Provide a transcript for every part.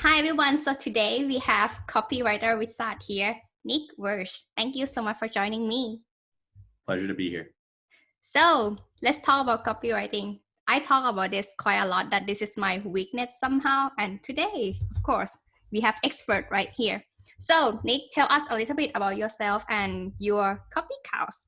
Hi everyone. So today we have copywriter wizard here, Nick Verge. Thank you so much for joining me. Pleasure to be here. So let's talk about copywriting. I talk about this quite a lot that this is my weakness somehow. And today, of course, we have expert right here. So Nick, tell us a little bit about yourself and your copy cows.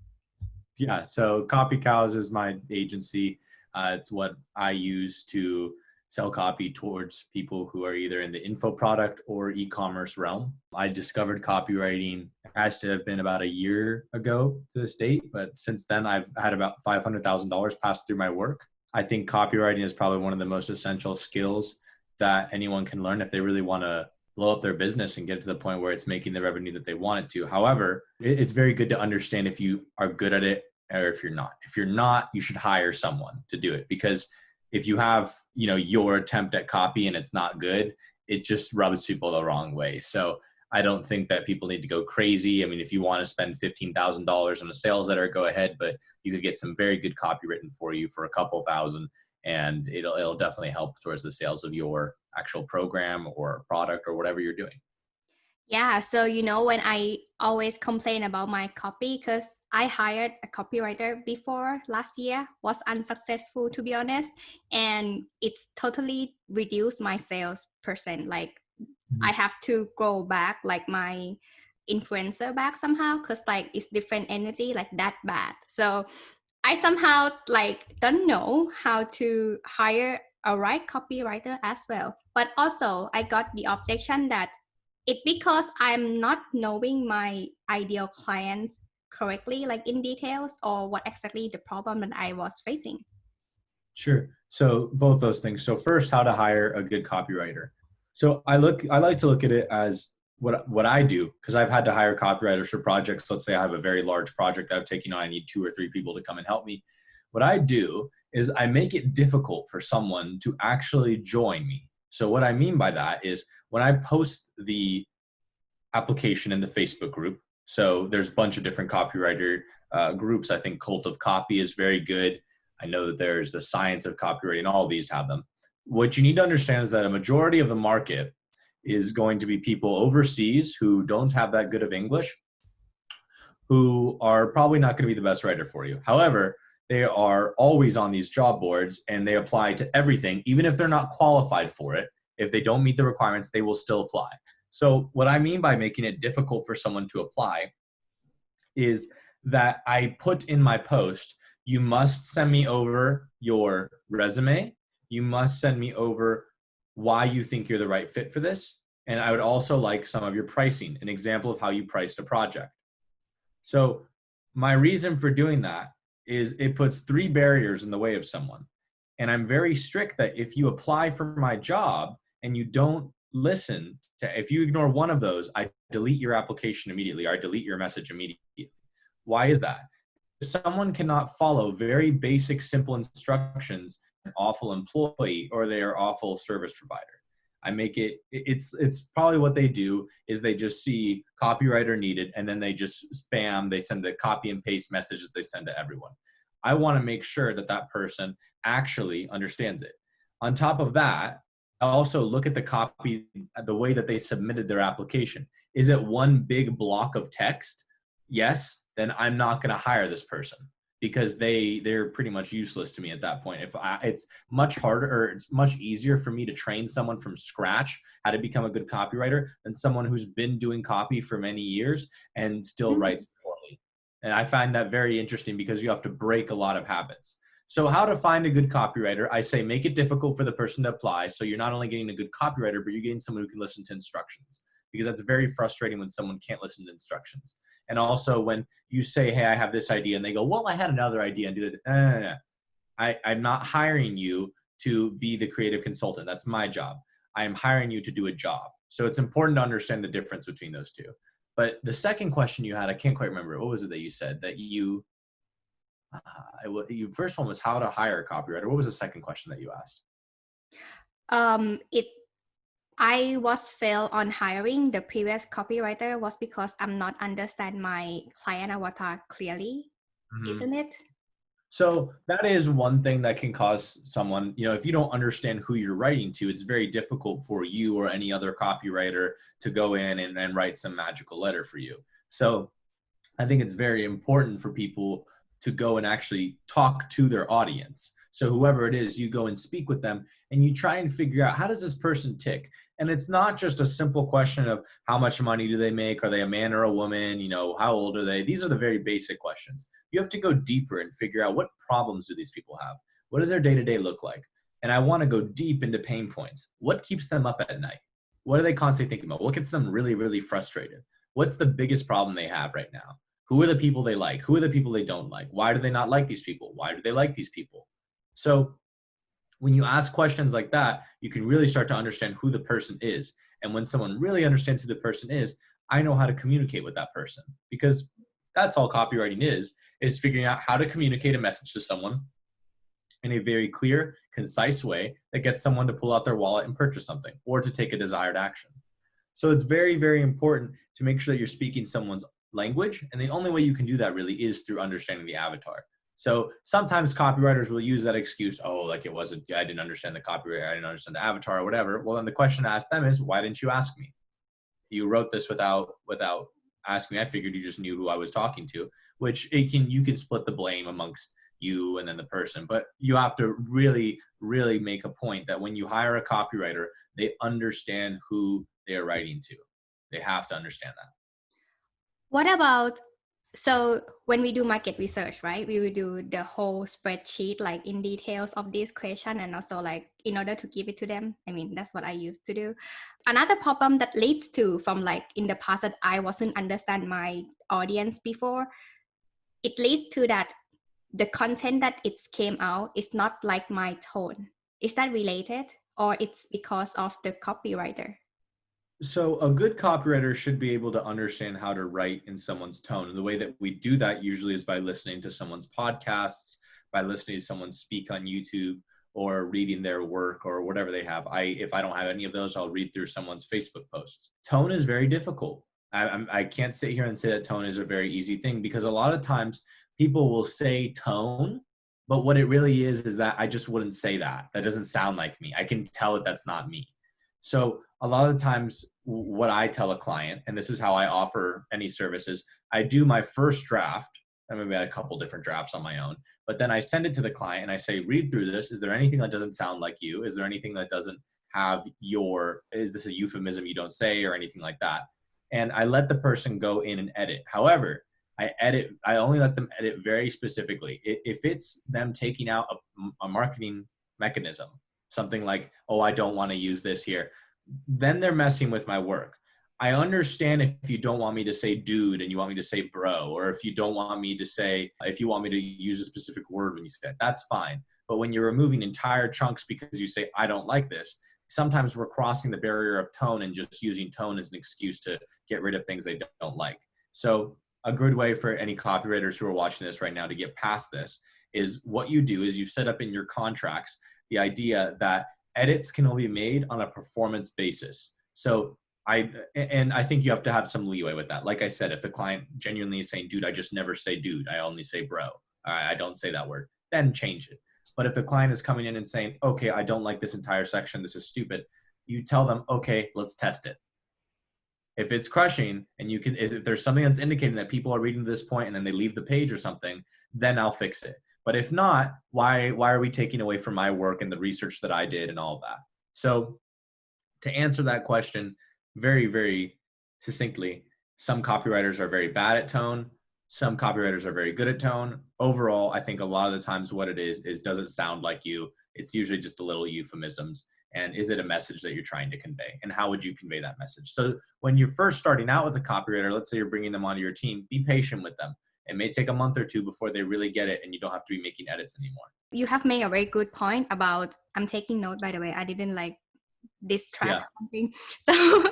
Yeah, so Copy Cows is my agency. It's what I use to sell copy towards people who are either in the info product or e-commerce realm. I discovered copywriting has to have been about a year ago to this date, but since then I've had about $500,000 pass through my work. I think copywriting is probably one of the most essential skills that anyone can learn if they really want to blow up their business and get to the point where it's making the revenue that they want it to. However, it's very good to understand if you are good at it or if you're not. If you're not, you should hire someone to do it, because if you have, your attempt at copy and it's not good, it just rubs people the wrong way. So I don't think that people need to go crazy. I mean, if you want to spend $15,000 on a sales letter, go ahead, but you could get some very good copy written for you for a couple thousand, and it'll definitely help towards the sales of your actual program or product or whatever you're doing. Yeah, so when I always complain about my copy, because I hired a copywriter before last year, was unsuccessful to be honest, and it's totally reduced my sales percent. Like I have to grow back like my influencer back somehow, because like it's different energy, like that bad. So I somehow like don't know how to hire a right copywriter as well. But also I got the objection that it because I'm not knowing my ideal clients correctly, like in details, or what exactly the problem that I was facing. Sure. So both those things. So first, how to hire a good copywriter. So I like to look at it as what I do, because I've had to hire copywriters for projects. Let's say I have a very large project that I've taken on. I need 2 or 3 people to come and help me. What I do is I make it difficult for someone to actually join me. So what I mean by that is when I post the application in the Facebook group. So there's a bunch of different copywriter groups. I think Cult of Copy is very good. I know that there's the Science of Copywriting. All of these have them. What you need to understand is that a majority of the market is going to be people overseas who don't have that good of English, who are probably not going to be the best writer for you. However, they are always on these job boards and they apply to everything, even if they're not qualified for it. If they don't meet the requirements, they will still apply. So what I mean by making it difficult for someone to apply is that I put in my post, you must send me over your resume. You must send me over why you think you're the right fit for this. And I would also like some of your pricing, an example of how you priced a project. So my reason for doing that is it puts 3 barriers in the way of someone. And I'm very strict that if you apply for my job and you don't listen to, if you ignore one of those, I delete your application immediately, or I delete your message immediately. Why is that? Someone cannot follow very basic, simple instructions, an awful employee or they are awful service provider. I make it's probably what they do is they just see copywriter needed and then they just spam, they send the copy and paste messages they send to everyone. I want to make sure that that person actually understands it. On top of that, I also look at the copy, the way that they submitted their application. Is it one big block of text? Yes, then I'm not going to hire this person, because they're pretty much useless to me at that point. It's much harder, or it's much easier for me to train someone from scratch how to become a good copywriter than someone who's been doing copy for many years and still writes poorly. And I find that very interesting because you have to break a lot of habits. So how to find a good copywriter? I say make it difficult for the person to apply. So you're not only getting a good copywriter, but you're getting someone who can listen to instructions, because that's very frustrating when someone can't listen to instructions. And also when you say, hey, I have this idea, and they go, well, I had another idea, and do that. No. I'm not hiring you to be the creative consultant. That's my job. I am hiring you to do a job. So it's important to understand the difference between those two. But the second question you had, I can't quite remember. What was it that you said that you first one was how to hire a copywriter. What was the second question that you asked? I was failed on hiring the previous copywriter was because I'm not understand my client avatar clearly, isn't it? So that is one thing that can cause someone, if you don't understand who you're writing to, it's very difficult for you or any other copywriter to go in and write some magical letter for you. So I think it's very important for people to go and actually talk to their audience. So whoever it is, you go and speak with them and you try and figure out, how does this person tick? And it's not just a simple question of how much money do they make? Are they a man or a woman? How old are they? These are the very basic questions. You have to go deeper and figure out, what problems do these people have? What does their day-to-day look like? And I want to go deep into pain points. What keeps them up at night? What are they constantly thinking about? What gets them really, really frustrated? What's the biggest problem they have right now? Who are the people they like? Who are the people they don't like? Why do they not like these people? Why do they like these people? So when you ask questions like that, you can really start to understand who the person is. And when someone really understands who the person is, I know how to communicate with that person, because that's all copywriting is figuring out how to communicate a message to someone in a very clear, concise way that gets someone to pull out their wallet and purchase something or to take a desired action. So it's very, very important to make sure that you're speaking someone's language. And the only way you can do that really is through understanding the avatar. So sometimes copywriters will use that excuse, I didn't understand the copyright, I didn't understand the avatar or whatever. Well, then the question to ask them is, why didn't you ask me? You wrote this without asking me. I figured you just knew who I was talking to, which you can split the blame amongst you and then the person. But you have to really, really make a point that when you hire a copywriter, they understand who they are writing to. They have to understand that. What about, so when we do market research, right, we will do the whole spreadsheet, like in details of this question, and also like in order to give it to them. I mean, that's what I used to do. Another problem that leads to, from like in the past, that I wasn't understand my audience before, it leads to that the content that it came out is not like my tone. Is that related, or it's because of the copywriter? So a good copywriter should be able to understand how to write in someone's tone. And the way that we do that usually is by listening to someone's podcasts, by listening to someone speak on YouTube, or reading their work or whatever they have. If I don't have any of those, I'll read through someone's Facebook posts. Tone is very difficult. I can't sit here and say that tone is a very easy thing, because a lot of times people will say tone, but what it really is that I just wouldn't say that. That doesn't sound like me. I can tell that that's not me. So a lot of the times what I tell a client, and this is how I offer any services, I do my first draft. I maybe had a couple different drafts on my own, but then I send it to the client and I say, read through this. Is there anything that doesn't sound like you? Is there anything that doesn't have is this a euphemism you don't say or anything like that? And I let the person go in and edit. However, I only let them edit very specifically. If it's them taking out a marketing mechanism, something like, I don't want to use this here, then they're messing with my work. I understand if you don't want me to say dude and you want me to say bro, or if you want me to use a specific word when you say that, that's fine. But when you're removing entire chunks because you say, I don't like this, sometimes we're crossing the barrier of tone and just using tone as an excuse to get rid of things they don't like. So a good way for any copywriters who are watching this right now to get past this is, what you do is you set up in your contracts the idea that edits can only be made on a performance basis. So I think you have to have some leeway with that. Like I said, if the client genuinely is saying, dude, I just never say dude, I only say bro, I don't say that word, then change it. But if the client is coming in and saying, okay, I don't like this entire section, this is stupid, you tell them, okay, let's test it. If it's crushing and if there's something that's indicating that people are reading to this point and then they leave the page or something, then I'll fix it. But if not, why are we taking away from my work and the research that I did and all of that? So to answer that question very, very succinctly, some copywriters are very bad at tone. Some copywriters are very good at tone. Overall, I think a lot of the times what it is does it sound like you? It's usually just a little euphemisms. And is it a message that you're trying to convey? And how would you convey that message? So when you're first starting out with a copywriter, let's say you're bringing them onto your team, be patient with them. It may take a month or two before they really get it and you don't have to be making edits anymore. You have made a very good point about, I'm taking note, by the way, I didn't like distract something. So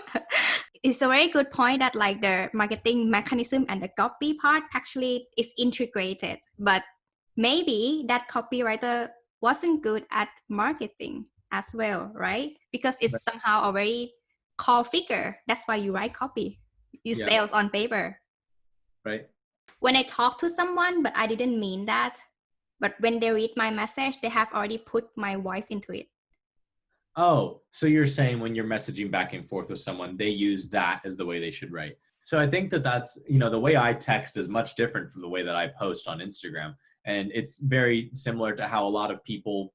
it's a very good point that like the marketing mechanism and the copy part actually is integrated, but maybe that copywriter wasn't good at marketing as well, right? Because it's somehow a very core figure. That's why you write copy. You sales on paper. Right. When I talk to someone, but I didn't mean that, but when they read my message, they have already put my voice into it. Oh, so you're saying when you're messaging back and forth with someone, they use that as the way they should write. So I think that that's, the way I text is much different from the way that I post on Instagram. And it's very similar to how a lot of people,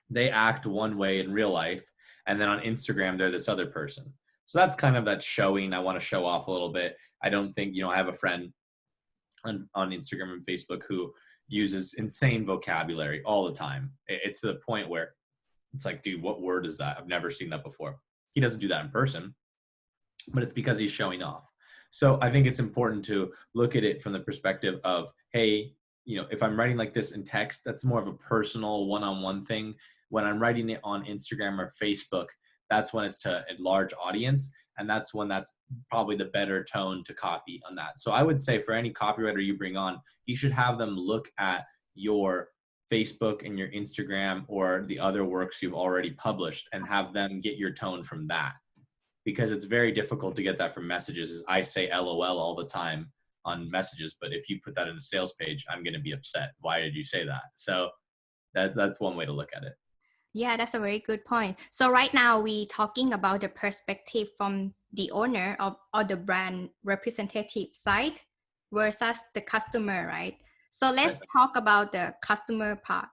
they act one way in real life. And then on Instagram, they're this other person. So that's kind of that showing. I want to show off a little bit. I don't think, I have a friend on Instagram and Facebook who uses insane vocabulary all the time. It's to the point where it's like, dude, what word is that? I've never seen that before. He doesn't do that in person, but it's because he's showing off. So I think it's important to look at it from the perspective of, hey, if I'm writing like this in text, that's more of a personal one-on-one thing. When I'm writing it on Instagram or Facebook, that's when it's to a large audience. And that's when that's probably the better tone to copy on that. So I would say for any copywriter you bring on, you should have them look at your Facebook and your Instagram or the other works you've already published and have them get your tone from that. Because it's very difficult to get that from messages. Is I say LOL all the time on messages, but if you put that in a sales page, I'm going to be upset. Why did you say that? So that's one way to look at it. Yeah, that's a very good point. So right now we talking about the perspective from the owner or the brand representative side versus the customer, right? So let's talk about the customer part.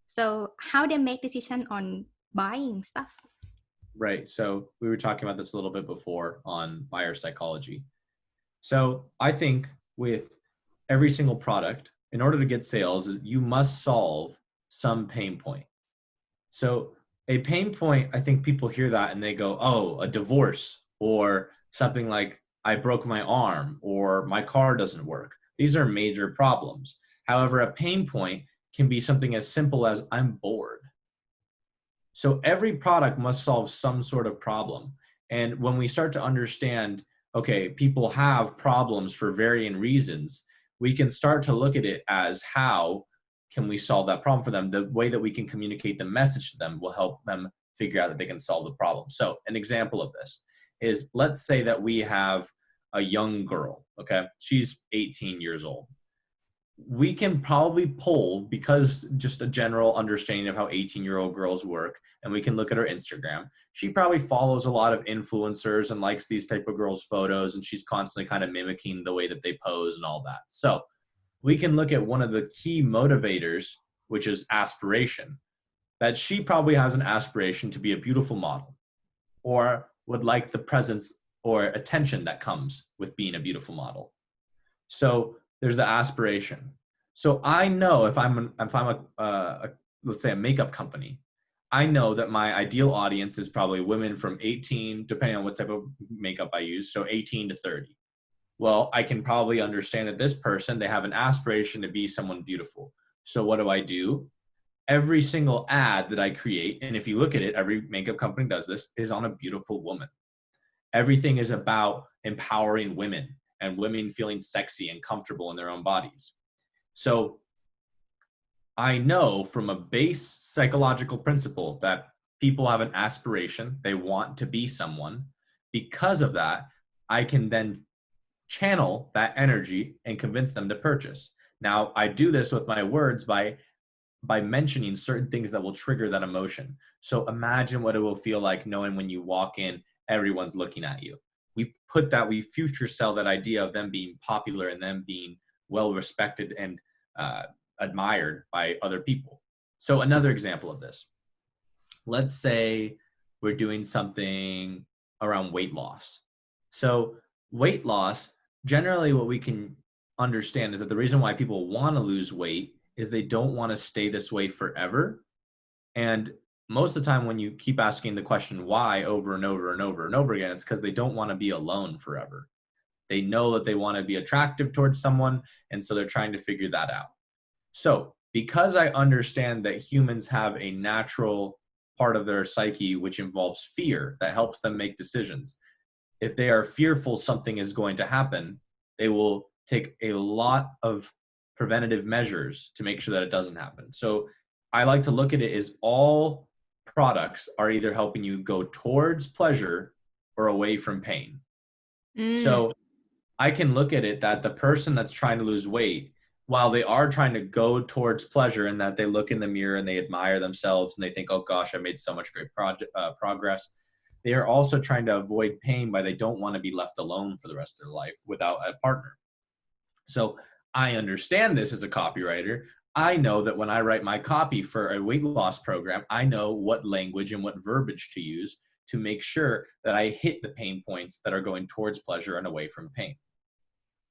So how they make decision on buying stuff. Right. So we were talking about this a little bit before on buyer psychology. So I think with every single product, in order to get sales, you must solve some pain point. So a pain point, I think people hear that and they go, oh, a divorce or something like I broke my arm or my car doesn't work. These are major problems. However, a pain point can be something as simple as I'm bored. So every product must solve some sort of problem. And when we start to understand, okay, people have problems for varying reasons, we can start to look at it as how can we solve that problem for them? The way that we can communicate the message to them will help them figure out that they can solve the problem. So an example of this is, let's say that we have a young girl, okay? She's 18 years old. We can probably pull, because just a general understanding of how 18-year-old girls work, and we can look at her Instagram. She probably follows a lot of influencers and likes these type of girls' photos, and she's constantly kind of mimicking the way that they pose and all that. So we can look at one of the key motivators, which is aspiration, that she probably has an aspiration to be a beautiful model or would like the presence or attention that comes with being a beautiful model. So there's the aspiration. So I know if I'm let's say a makeup company, I know that my ideal audience is probably women from 18, depending on what type of makeup I use, so 18 to 30. Well, I can probably understand that this person, they have an aspiration to be someone beautiful. So what do? Every single ad that I create, and if you look at it, every makeup company does this, is on a beautiful woman. Everything is about empowering women and women feeling sexy and comfortable in their own bodies. So I know from a base psychological principle that people have an aspiration, they want to be someone. Because of that, I can then channel that energy and convince them to purchase. Now, I do this with my words by mentioning certain things that will trigger that emotion. So imagine what it will feel like knowing when you walk in, everyone's looking at you. We future sell that idea of them being popular and them being well respected and admired by other people. So another example of this, let's say we're doing something around weight loss. So weight loss, generally what we can understand is that the reason why people want to lose weight is they don't want to stay this way forever. And most of the time when you keep asking the question why over and over and over and over again, it's because they don't want to be alone forever. They know that they want to be attractive towards someone, and so they're trying to figure that out. So because I understand that humans have a natural part of their psyche which involves fear that helps them make decisions, if they are fearful something is going to happen, they will take a lot of preventative measures to make sure that it doesn't happen. So I like to look at it as all products are either helping you go towards pleasure or away from pain. So I can look at it that the person that's trying to lose weight, while they are trying to go towards pleasure in that they look in the mirror and they admire themselves and they think, oh gosh, I made so much great progress, they are also trying to avoid pain by they don't want to be left alone for the rest of their life without a partner. So I understand this as a copywriter. I know that when I write my copy for a weight loss program, I know what language and what verbiage to use to make sure that I hit the pain points that are going towards pleasure and away from pain.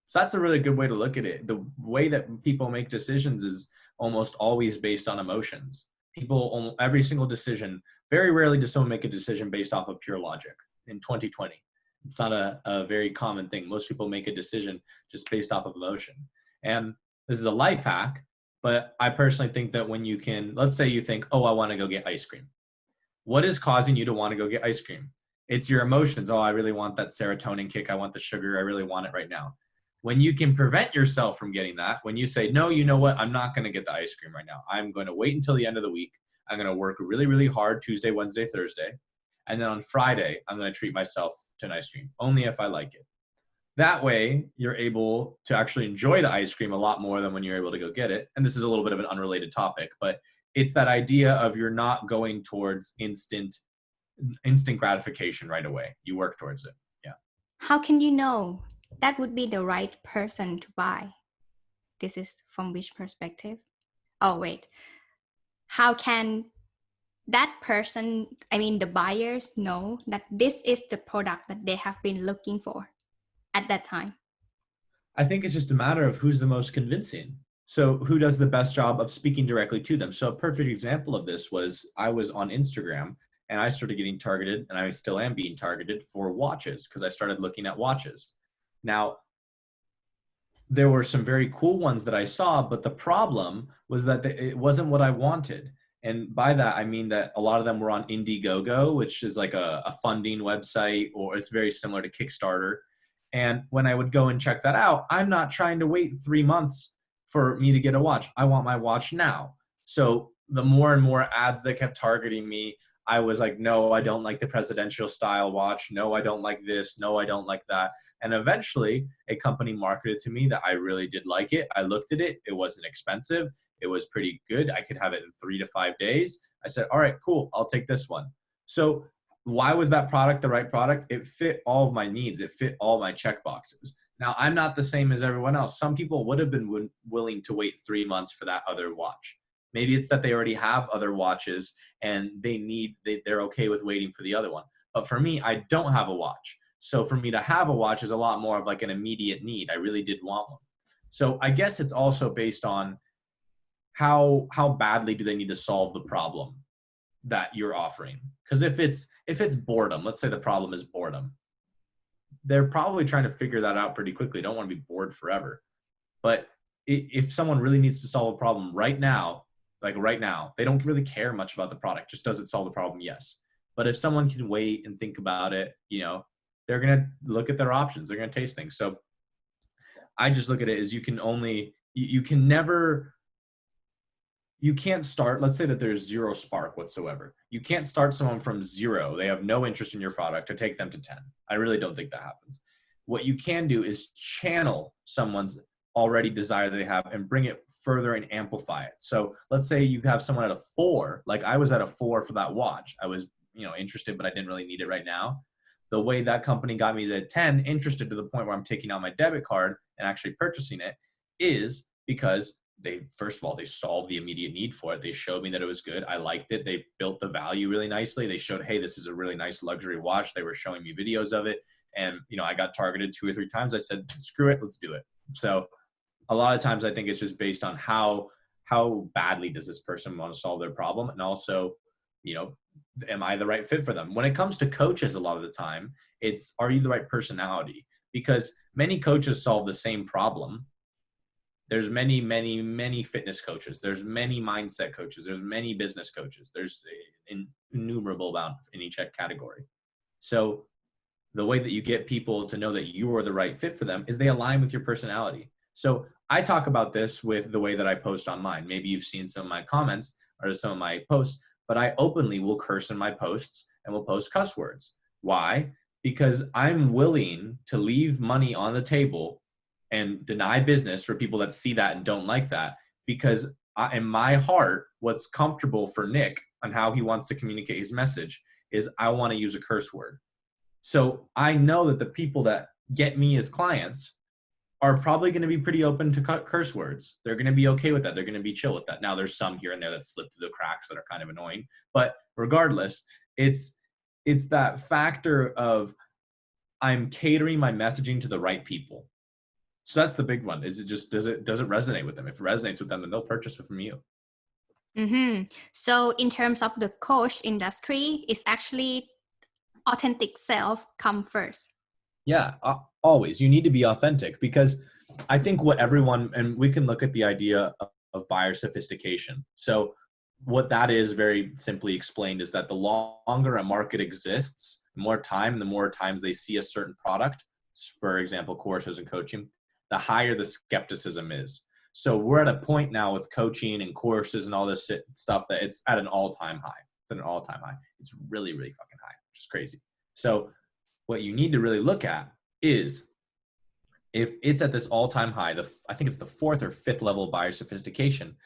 So that's a really good way to look at it. The way that people make decisions is almost always based on emotions. People, every single decision, very rarely does someone make a decision based off of pure logic in 2020. It's not a very common thing. Most people make a decision just based off of emotion. And this is a life hack, but I personally think that when you can, let's say you think, oh, I want to go get ice cream. What is causing you to want to go get ice cream? It's your emotions. Oh, I really want that serotonin kick. I want the sugar. I really want it right now. When you can prevent yourself from getting that, when you say, no, you know what? I'm not going to get the ice cream right now. I'm going to wait until the end of the week. I'm going to work really, really hard Tuesday, Wednesday, Thursday. And then on Friday, I'm going to treat myself to an ice cream, only if I like it. That way, you're able to actually enjoy the ice cream a lot more than when you're able to go get it. And this is a little bit of an unrelated topic, but it's that idea of you're not going towards instant gratification right away. You work towards it. Yeah. How can you know that would be the right person to buy? This is from which perspective? Oh, wait. How can that person, I mean, the buyers know that this is the product that they have been looking for at that time? I think it's just a matter of who's the most convincing. So who does the best job of speaking directly to them? So a perfect example of this was I was on Instagram and I started getting targeted, and I still am being targeted for watches because I started looking at watches. Now, there were some very cool ones that I saw, but the problem was that it wasn't what I wanted. And by that, I mean that a lot of them were on Indiegogo, which is like a funding website, or it's very similar to Kickstarter. And when I would go and check that out, I'm not trying to wait 3 months for me to get a watch. I want my watch now. So the more and more ads that kept targeting me, I was like, no, I don't like the presidential style watch. No, I don't like this. No, I don't like that. And eventually a company marketed to me that I really did like it. I looked at it. It wasn't expensive. It was pretty good. I could have it in 3 to 5 days. I said, all right, cool. I'll take this one. So why was that product the right product? It fit all of my needs. It fit all my check boxes. Now, I'm not the same as everyone else. Some people would have been willing to wait 3 months for that other watch. Maybe it's that they already have other watches and they're okay with waiting for the other one. But for me, I don't have a watch. So for me to have a watch is a lot more of like an immediate need. I really did want one. So I guess it's also based on how badly do they need to solve the problem that you're offering. Because if it's boredom, let's say the problem is boredom, they're probably trying to figure that out pretty quickly. They don't want to be bored forever. But if someone really needs to solve a problem right now, like right now, they don't really care much about the product. Just does it solve the problem? Yes. But if someone can wait and think about it, they're going to look at their options. They're going to taste things. So I just look at it as you can't start, let's say that there's zero spark whatsoever. You can't start someone from zero. They have no interest in your product to take them to 10. I really don't think that happens. What you can do is channel someone's already desire they have and bring it further and amplify it. So let's say you have someone at a 4, like I was at a 4 for that watch. I was, interested, but I didn't really need it right now. The way that company got me to 10 interested to the point where I'm taking out my debit card and actually purchasing it is because they solved the immediate need for it. They showed me that it was good. I liked it. They built the value really nicely. They showed, hey, this is a really nice luxury watch. They were showing me videos of it. And, I got targeted 2 or 3 times. I said, screw it, let's do it. So a lot of times I think it's just based on how badly does this person want to solve their problem? And also, am I the right fit for them? When it comes to coaches, a lot of the time, it's, are you the right personality? Because many coaches solve the same problem. There's many, many, many fitness coaches. There's many mindset coaches. There's many business coaches. There's an innumerable amount in each category. So the way that you get people to know that you are the right fit for them is they align with your personality. So I talk about this with the way that I post online. Maybe you've seen some of my comments or some of my posts, but I openly will curse in my posts and will post cuss words. Why? Because I'm willing to leave money on the table and deny business for people that see that and don't like that, because in my heart, what's comfortable for Nick on how he wants to communicate his message is I want to use a curse word. So I know that the people that get me as clients are probably going to be pretty open to curse words. They're going to be okay with that. They're going to be chill with that. Now there's some here and there that slip through the cracks that are kind of annoying, but regardless, it's that factor of I'm catering my messaging to the right people. So that's the big one. Is it just, does it resonate with them? If it resonates with them, then they'll purchase it from you. Mm-hmm. So in terms of the coach industry, it's actually authentic self come first. Yeah, always. You need to be authentic, because I think what everyone, and we can look at the idea of buyer sophistication. So what that is, very simply explained, is that the longer a market exists, the more times they see a certain product, for example, courses and coaching, the higher the skepticism is. So we're at a point now with coaching and courses and all this stuff that it's at an all-time high. It's at an all-time high. It's really, really fucking high, which is crazy. So what you need to really look at is, if it's at this all-time high, I think it's the 4th or 5th level of buyer sophistication,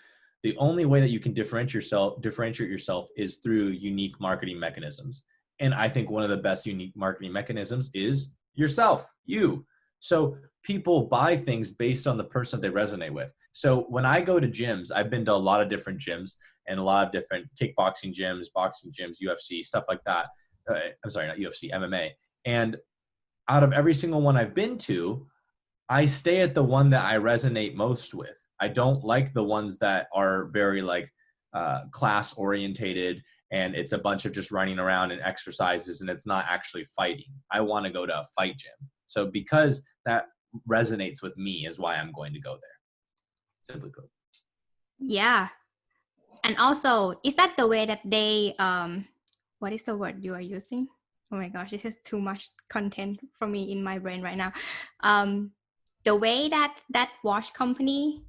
the only way that you can differentiate yourself is through unique marketing mechanisms. And I think one of the best unique marketing mechanisms is yourself, you. So people buy things based on the person they resonate with. So when I go to gyms, I've been to a lot of different gyms and a lot of different kickboxing gyms, boxing gyms, UFC, stuff like that. I'm sorry, not UFC, MMA. And out of every single one I've been to, I stay at the one that I resonate most with. I don't like the ones that are very like class orientated and it's a bunch of just running around and exercises and it's not actually fighting. I want to go to a fight gym. So because that resonates with me is why I'm going to go there. Simply put. Yeah. And also, is that the way that they, what is the word you are using? Oh my gosh, this is too much content for me in my brain right now. The way that watch company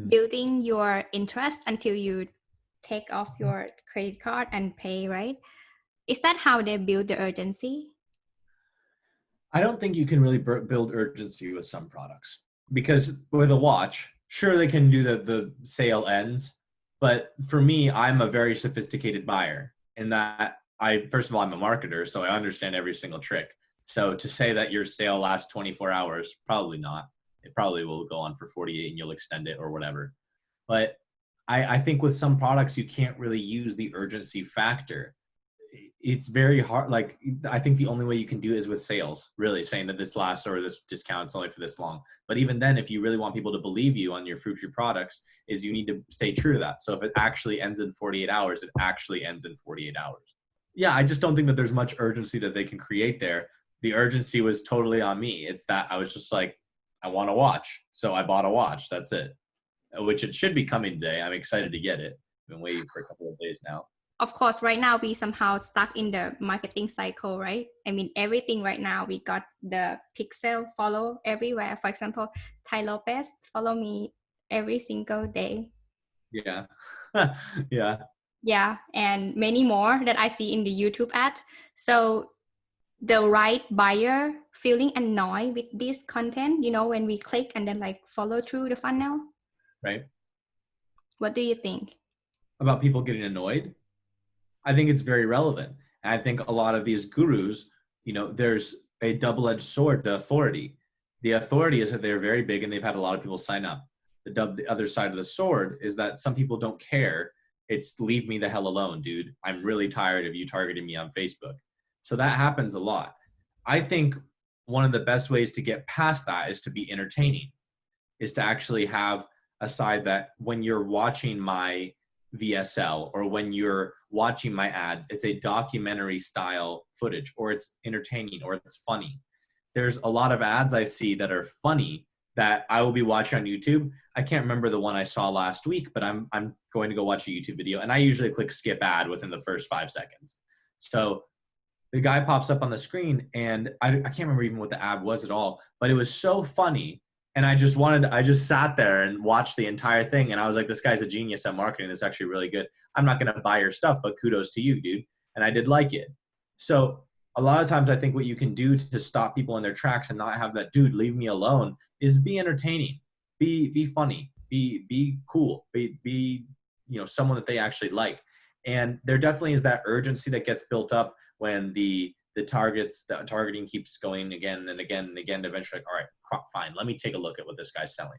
building your interest until you take off your credit card and pay, right? Is that how they build the urgency? I don't think you can really build urgency with some products, because with a watch, sure, they can do the sale ends. But for me, I'm a very sophisticated buyer in that first of all, I'm a marketer, so I understand every single trick. So to say that your sale lasts 24 hours, probably not. It probably will go on for 48 and you'll extend it or whatever. But I think with some products, you can't really use the urgency factor. It's very hard. Like, I think the only way you can do it is with sales, really saying that this lasts or this discount's only for this long. But even then, if you really want people to believe you on your future products, is you need to stay true to that. So if it actually ends in 48 hours, it actually ends in 48 hours. Yeah, I just don't think that there's much urgency that they can create there. The urgency was totally on me. It's that I was just like, I want a watch. So I bought a watch. That's it. Which it should be coming today. I'm excited to get it. I've been waiting for a couple of days now. Of course, right now we somehow stuck in the marketing cycle, right? I mean, everything right now, we got the pixel follow everywhere. For example, Ty Lopez follow me every single day. Yeah. Yeah. Yeah, and many more that I see in the YouTube ad. So the right buyer feeling annoyed with this content, you know, when we click and then like follow through the funnel. Right. What do you think? About people getting annoyed? I think it's very relevant. And I think a lot of these gurus, there's a double-edged sword to authority. The authority is that they're very big and they've had a lot of people sign up. The other side of the sword is that some people don't care. It's leave me the hell alone, dude. I'm really tired of you targeting me on Facebook. So that happens a lot. I think one of the best ways to get past that is to be entertaining, is to actually have a side that when you're watching my VSL or when you're watching my ads, it's a documentary style footage, or it's entertaining, or it's funny. There's a lot of ads I see that are funny that I will be watching on YouTube. I can't remember the one I saw last week, but I'm going to go watch a YouTube video, and I usually click skip ad within the first 5 seconds. So the guy pops up on the screen, and I can't remember even what the ad was at all, but it was so funny. And I just sat there and watched the entire thing. And I was like, this guy's a genius at marketing. This is actually really good. I'm not going to buy your stuff, but kudos to you, dude. And I did like it. So a lot of times I think what you can do to stop people in their tracks and not have that dude leave me alone is be entertaining, be funny, be cool, be someone that they actually like. And there definitely is that urgency that gets built up when the targeting keeps going again and again and again. Eventually, like, all right, fine, let me take a look at what this guy's selling.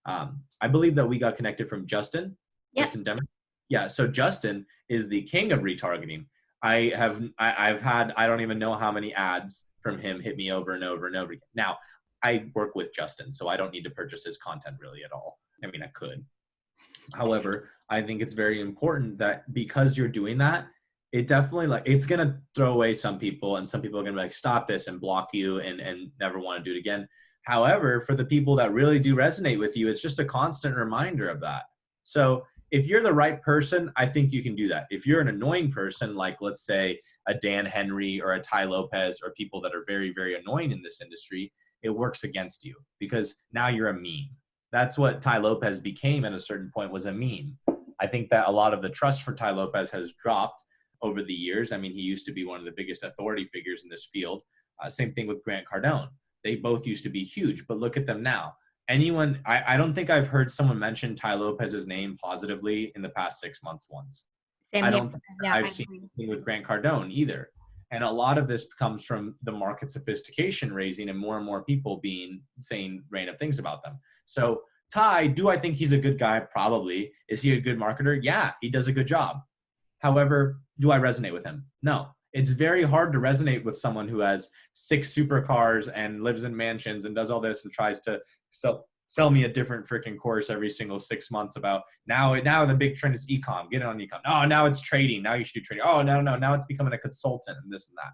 I believe that we got connected from Justin. Yep. Justin Demmer. Yeah, so Justin is the king of retargeting. I've had, I don't even know how many ads from him hit me over and over and over again. Now, I work with Justin, so I don't need to purchase his content really at all. I mean, I could. However, I think it's very important that because you're doing that, it definitely, like, it's going to throw away some people, and some people are going to be like, stop this, and block you and never want to do it again. However, for the people that really do resonate with you, it's just a constant reminder of that. So if you're the right person, I think you can do that. If you're an annoying person, like let's say a Dan Henry or a Ty Lopez, or people that are very, very annoying in this industry, it works against you because now you're a meme. That's what Ty Lopez became at a certain point, was a meme. I think that a lot of the trust for Ty Lopez has dropped over the years. I mean, he used to be one of the biggest authority figures in this field. Same thing with Grant Cardone. They both used to be huge, but look at them now. I don't think I've heard someone mention Ty Lopez's name positively in the past 6 months once. Same I here. don't think Yeah, I've seen anything with Grant Cardone either. And a lot of this comes from the market sophistication raising and more people saying random things about them. So Ty, do I think he's a good guy? Probably. Is he a good marketer? Yeah, he does a good job. However, do I resonate with him? No. It's very hard to resonate with someone who has 6 supercars and lives in mansions and does all this and tries to sell me a different freaking course every single 6 months about now the big trend is e-com. Get it on e-com. Oh, now it's trading. Now you should do trading. Oh, no. Now it's becoming a consultant and this and that.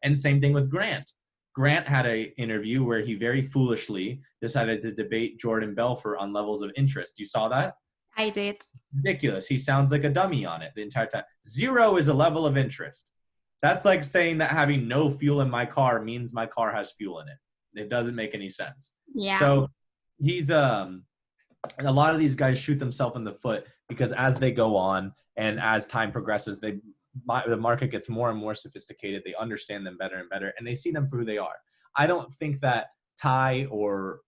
And same thing with Grant. Grant had an interview where he very foolishly decided to debate Jordan Belfort on levels of interest. You saw that? I did. Ridiculous. He sounds like a dummy on it the entire time. 0 is a level of interest. That's like saying that having no fuel in my car means my car has fuel in it. It doesn't make any sense. Yeah. So he's a lot of these guys shoot themselves in the foot because as they go on and as time progresses, the market gets more and more sophisticated. They understand them better and better, and they see them for who they are. I don't think that Ty or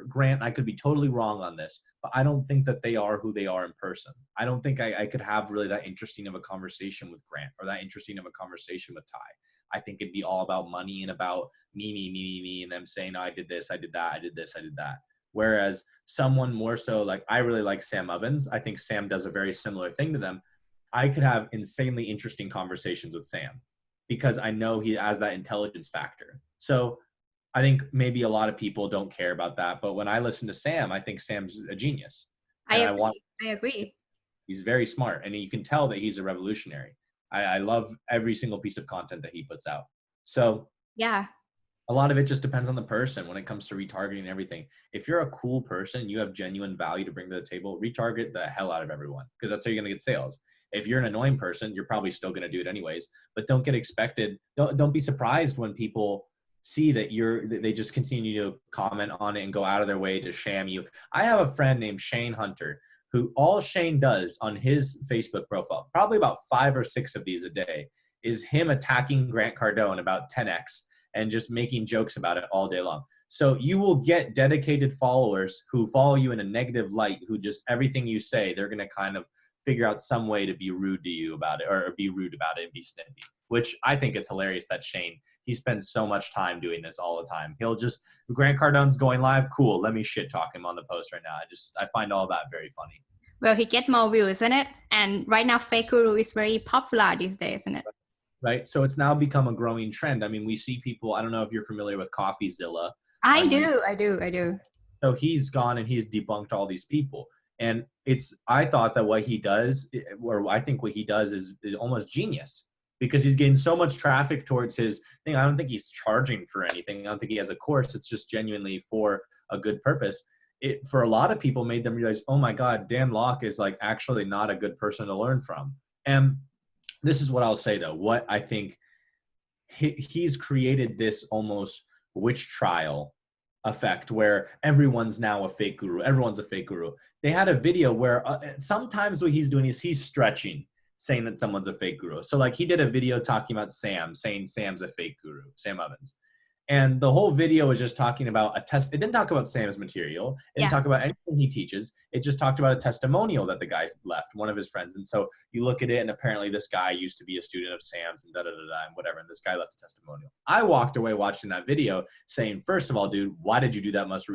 Grant, I could be totally wrong on this, but I don't think that they are who they are in person. I don't think I could have really that interesting of a conversation with Grant or that interesting of a conversation with Ty. I think it'd be all about money and about me, and them saying, oh, I did this, I did that, I did this, I did that. Whereas someone more so, like, I really like Sam Ovens. I think Sam does a very similar thing to them. I could have insanely interesting conversations with Sam because I know he has that intelligence factor. So I think maybe a lot of people don't care about that. But when I listen to Sam, I think Sam's a genius. I agree. He's very smart. And you can tell that he's a revolutionary. I love every single piece of content that he puts out. So yeah, a lot of it just depends on the person when it comes to retargeting and everything. If you're a cool person, you have genuine value to bring to the table, retarget the hell out of everyone because that's how you're going to get sales. If you're an annoying person, you're probably still going to do it anyways. But don't get expected. Don't be surprised when people see that they just continue to comment on it and go out of their way to sham you. I have a friend named Shane Hunter who all Shane does on his Facebook profile, probably about 5 or 6 of these a day, is him attacking Grant Cardone about 10x and just making jokes about it all day long. So you will get dedicated followers who follow you in a negative light, who just everything you say, they're going to kind of figure out some way to be rude to you about it or be rude about it and be snippy, which I think it's hilarious that Shane, he spends so much time doing this all the time. He'll just, Grant Cardone's going live. Cool. Let me shit talk him on the post right now. I find all that very funny. Well, he get more views, isn't it? And right now, fake guru is very popular these days, isn't it? Right. So it's now become a growing trend. I mean, we see people, I don't know if you're familiar with CoffeeZilla. I do. So he's gone and he's debunked all these people. And I thought that what he does, or I think what he does is almost genius because he's getting so much traffic towards his thing. I don't think he's charging for anything. I don't think he has a course. It's just genuinely for a good purpose. It, for a lot of people, made them realize, oh my God, Dan Lok is like actually not a good person to learn from. And this is what I'll say though. What I think he's created this almost witch trial effect where everyone's now a fake guru. Everyone's a fake guru. They had a video where sometimes what he's doing is he's stretching. saying that someone's a fake guru. So like he did a video talking about Sam, saying Sam's a fake guru, Sam Evans. And the whole video was just talking about a test. It didn't talk about Sam's material. It didn't talk about anything he teaches. It just talked about a testimonial that the guy left, one of his friends. And so you look at it, and apparently this guy used to be a student of Sam's and da-da-da-da and whatever. And this guy left a testimonial. I walked away watching that video saying, first of all, dude, why did you do that much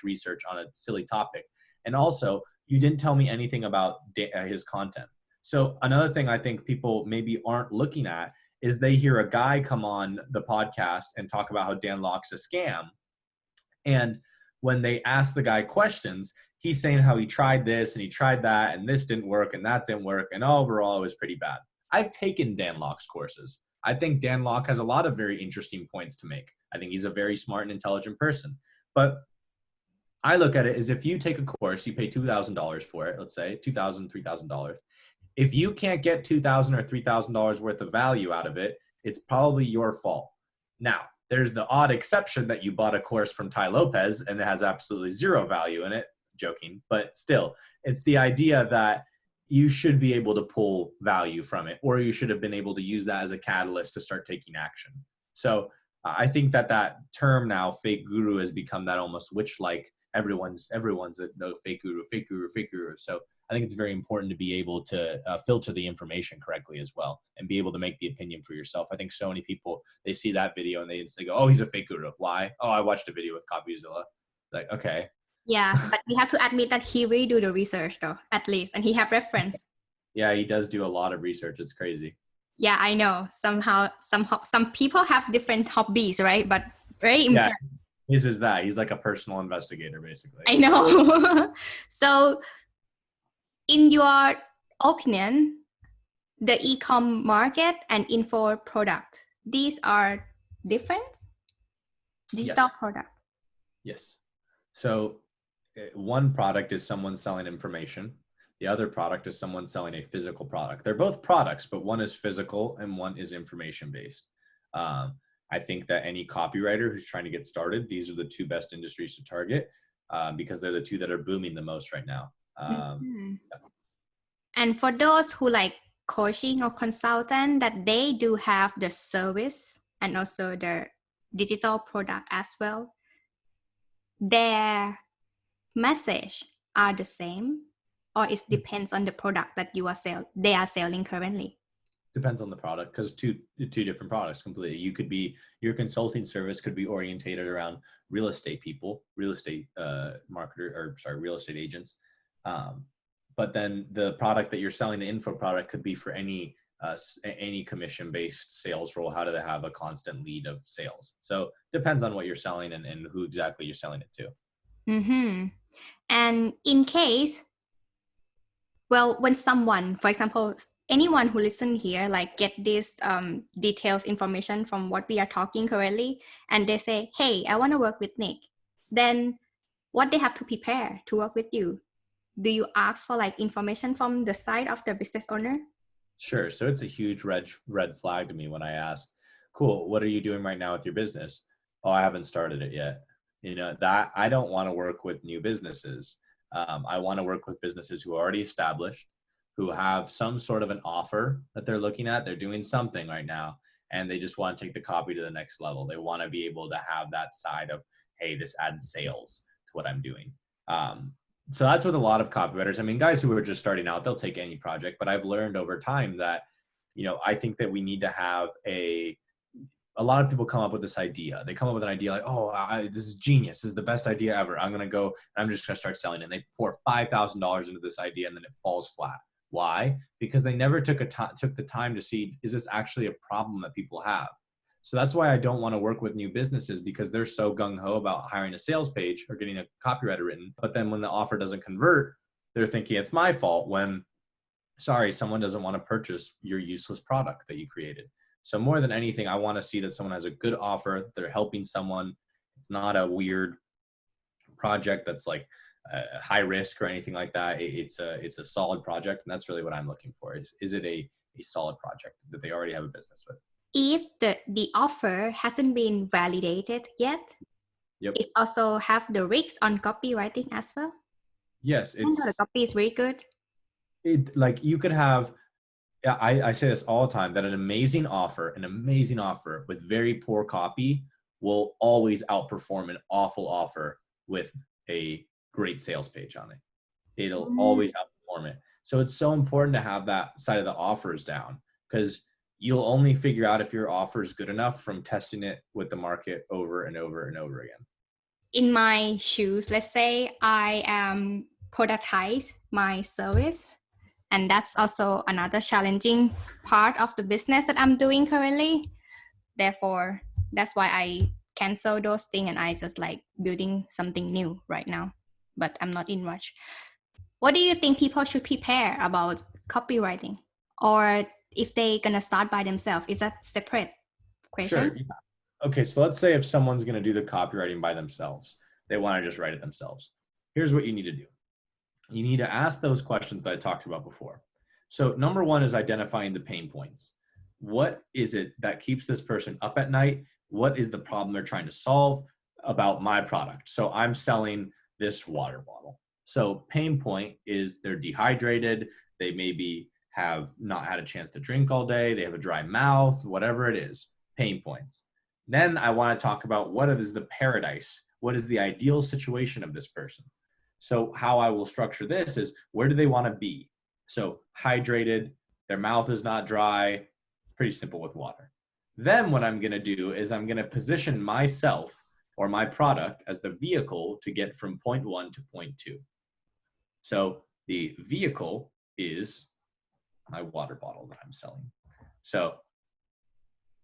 research on a silly topic? And also, you didn't tell me anything about his content. So another thing I think people maybe aren't looking at is they hear a guy come on the podcast and talk about how Dan Locke's a scam. And when they ask the guy questions, he's saying how he tried this and he tried that and this didn't work and that didn't work. And overall, it was pretty bad. I've taken Dan Locke's courses. I think Dan Locke has a lot of very interesting points to make. I think he's a very smart and intelligent person. But I look at it as if you take a course, you pay $2,000 for it, let's say $2,000, $3,000. If you can't get $2,000 or $3,000 worth of value out of it, it's probably your fault. Now, there's the odd exception that you bought a course from Tai Lopez and it has absolutely zero value in it. Joking, but still, it's the idea that you should be able to pull value from it, or you should have been able to use that as a catalyst to start taking action. So I think that term now, fake guru, has become that almost witch-like. Everyone's a no, fake guru, fake guru, fake guru. So I think it's very important to be able to filter the information correctly as well and be able to make the opinion for yourself. I think so many people, they see that video and they instantly go, oh, he's a fake guru. Why? Oh, I watched a video with CopyZilla. Like, okay. Yeah, but we have to admit that he will do the research though, at least, and he have reference. Yeah, he does do a lot of research. It's crazy. Yeah, I know. Somehow, some people have different hobbies, right? But very important. Yeah. His is that. He's like a personal investigator, basically. I know. So, in your opinion, the e-com market and info product, these are different? Digital product. Yes. So, one product is someone selling information. The other product is someone selling a physical product. They're both products, but one is physical and one is information-based. I think that any copywriter who's trying to get started, these are the two best industries to target because they're the two that are booming the most right now. Yeah. And for those who like coaching or consultant, that they do have the service and also the digital product as well, their message are the same, or it depends on the product that they are selling currently? Depends on the product, because two different products completely. You could be, your consulting service could be orientated around real estate people, real estate real estate agents. But then the product that you're selling, the info product, could be for any commission-based sales role. How do they have a constant lead of sales? So depends on what you're selling and who exactly you're selling it to. Mm-hmm. And in case, well, when someone, for example, anyone who listen here, like get this details information from what we are talking currently, and they say, hey, I want to work with Nick, then what they have to prepare to work with you? Do you ask for like information from the side of the business owner? Sure. So it's a huge red flag to me when I ask, cool, what are you doing right now with your business? Oh, I haven't started it yet. You know, that I don't want to work with new businesses. I want to work with businesses who are already established, who have some sort of an offer that they're looking at. They're doing something right now, and they just want to take the copy to the next level. They want to be able to have that side of, hey, this adds sales to what I'm doing. So that's with a lot of copywriters. I mean, guys who are just starting out, they'll take any project, but I've learned over time that, you know, I think that we need to have a lot of people come up with this idea. They come up with an idea like, oh, this is genius. This is the best idea ever. I'm going to go and I'm just going to start selling it. And they pour $5,000 into this idea and then it falls flat. Why? Because they never took the time to see, is this actually a problem that people have? So that's why I don't want to work with new businesses, because they're so gung-ho about hiring a sales page or getting a copywriter written. But then when the offer doesn't convert, they're thinking it's my fault when, sorry, someone doesn't want to purchase your useless product that you created. So more than anything, I want to see that someone has a good offer. They're helping someone. It's not a weird project that's like high risk or anything like that. It's a solid project. And that's really what I'm looking for. Is it a solid project that they already have a business with? If the offer hasn't been validated yet, yep, it also have the risks on copywriting as well. Yes, the copy is very good. like you could have, I say this all the time, that an amazing offer with very poor copy will always outperform an awful offer with a great sales page on it. It'll always outperform it. So it's so important to have that side of the offers down, because you'll only figure out if your offer is good enough from testing it with the market over and over and over again. In my shoes, let's say I am productize my service, and that's also another challenging part of the business that I'm doing currently. Therefore, that's why I cancel those things and I just like building something new right now. But I'm not in rush. What do you think people should prepare about copywriting? Or if they gonna start by themselves? Is that separate question? Sure. Okay, so let's say if someone's going to do the copywriting by themselves, they want to just write it themselves. Here's what you need to do. You need to ask those questions that I talked about before. So number one is identifying the pain points. What is it that keeps this person up at night? What is the problem they're trying to solve about my product? So I'm selling this water bottle. So pain point is they're dehydrated. They maybe have not had a chance to drink all day. They have a dry mouth, whatever it is, pain points. Then I want to talk about what is the paradise? What is the ideal situation of this person? So how I will structure this is, where do they want to be? So hydrated, their mouth is not dry, pretty simple with water. Then what I'm going to do is I'm going to position myself or my product as the vehicle to get from point 1 to point 2. So the vehicle is my water bottle that I'm selling. So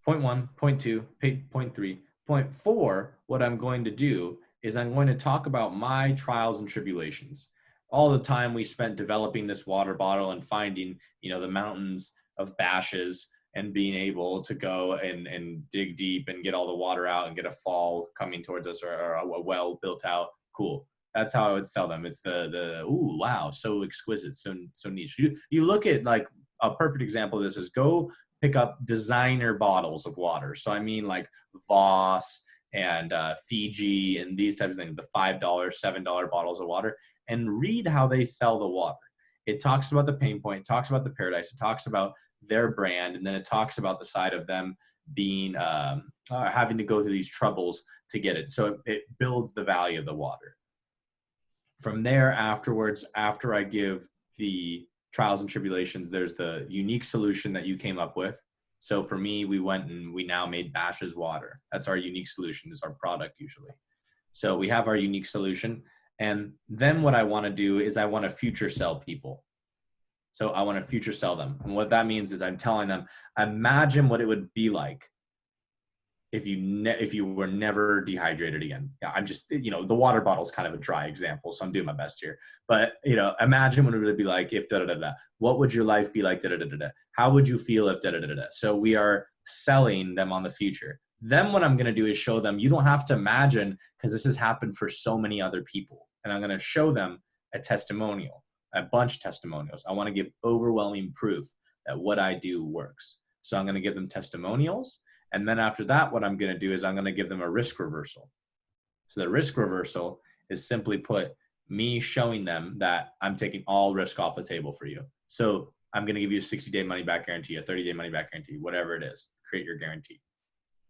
point 1, point 2, point 3, point 4, what I'm going to do is I'm going to talk about my trials and tribulations. All the time we spent developing this water bottle and finding, the mountains of bashes and being able to go and dig deep and get all the water out and get a fall coming towards us, or a well built out. Cool. That's how I would sell them. It's the ooh, wow, so exquisite, so niche. You look at, like, a perfect example of this is go pick up designer bottles of water. So I mean, like Voss and Fiji and these types of things, the $5, $7 bottles of water, and read how they sell the water. It talks about the pain point, it talks about the paradise, it talks about their brand, and then it talks about the side of them being having to go through these troubles to get it. So it builds the value of the water. From there, afterwards, after I give the trials and tribulations, there's the unique solution that you came up with. So for me, we went and we now made Bash's water. That's our unique solution, is our product usually. So we have our unique solution. And then what I want to do is I want to future sell people. So I want to future sell them. And what that means is I'm telling them, imagine what it would be like if you were never dehydrated again. Yeah, I'm just, the water bottle is kind of a dry example, so I'm doing my best here. But, imagine what it would be like if da-da-da-da. What would your life be like da-da-da-da-da? How would you feel if da-da-da-da-da? So we are selling them on the future. Then what I'm going to do is show them, you don't have to imagine, because this has happened for so many other people. And I'm going to show them a testimonial, a bunch of testimonials. I want to give overwhelming proof that what I do works. So I'm going to give them testimonials. And then after that, what I'm going to do is I'm going to give them a risk reversal. So the risk reversal is simply put, me showing them that I'm taking all risk off the table for you. So I'm going to give you a 60-day money back guarantee, a 30-day money back guarantee, whatever it is, create your guarantee.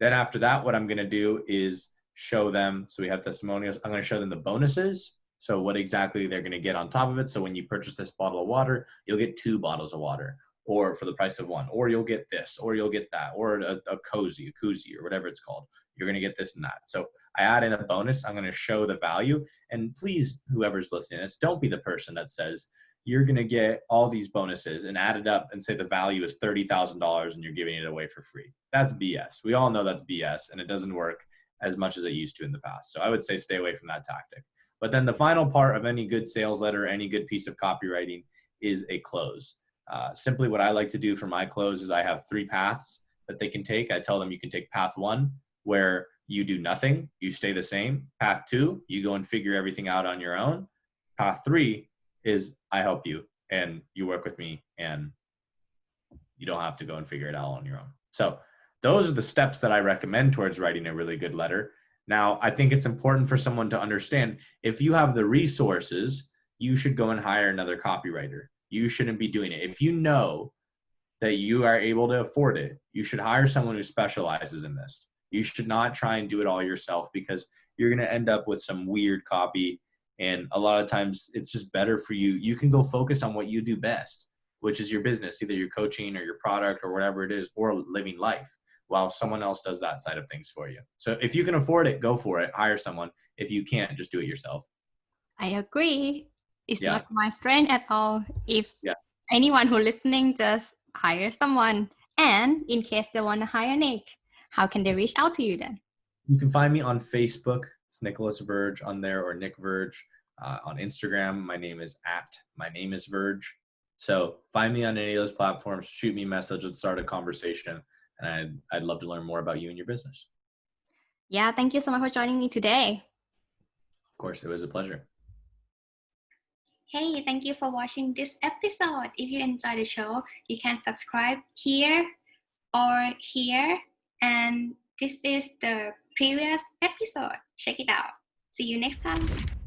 Then after that, what I'm going to do is show them, so we have testimonials, I'm going to show them the bonuses. So what exactly they're going to get on top of it. So when you purchase this bottle of water, you'll get 2 bottles of water, or for the price of 1, or you'll get this, or you'll get that, or a koozie, or whatever it's called. You're going to get this and that. So I add in a bonus. I'm going to show the value. And please, whoever's listening to this, don't be the person that says you're going to get all these bonuses and add it up and say the value is $30,000 and you're giving it away for free. That's BS. We all know that's BS, and it doesn't work as much as it used to in the past. So I would say stay away from that tactic. But then the final part of any good sales letter, any good piece of copywriting, is a close. Simply what I like to do for my close is I have 3 paths that they can take. I tell them you can take path 1, where you do nothing, you stay the same. Path 2, you go and figure everything out on your own. Path 3 is I help you and you work with me and you don't have to go and figure it out on your own. So those are the steps that I recommend towards writing a really good letter. Now, I think it's important for someone to understand, if you have the resources, you should go and hire another copywriter. you shouldn't be doing it. If you know that you are able to afford it, you should hire someone who specializes in this. You should not try and do it all yourself, because you're going to end up with some weird copy. And a lot of times it's just better for you. You can go focus on what you do best, which is your business, either your coaching or your product or whatever it is, or living life, while someone else does that side of things for you. So if you can afford it, go for it. Hire someone. If you can't, just do it yourself. I agree. It's Yeah. not my strength at all. If Yeah. anyone who listening, just hire someone. And in case they want to hire Nick, how can they reach out to you then? You can find me on Facebook. It's Nicholas Verge on there, or Nick Verge. On Instagram, my name is @mynameisverge. So find me on any of those platforms, shoot me a message, let's start a conversation. And I'd love to learn more about you and your business. Yeah, thank you so much for joining me today. Of course, it was a pleasure. Hey, thank you for watching this episode. If you enjoyed the show, you can subscribe here or here. And this is the previous episode. Check it out. See you next time.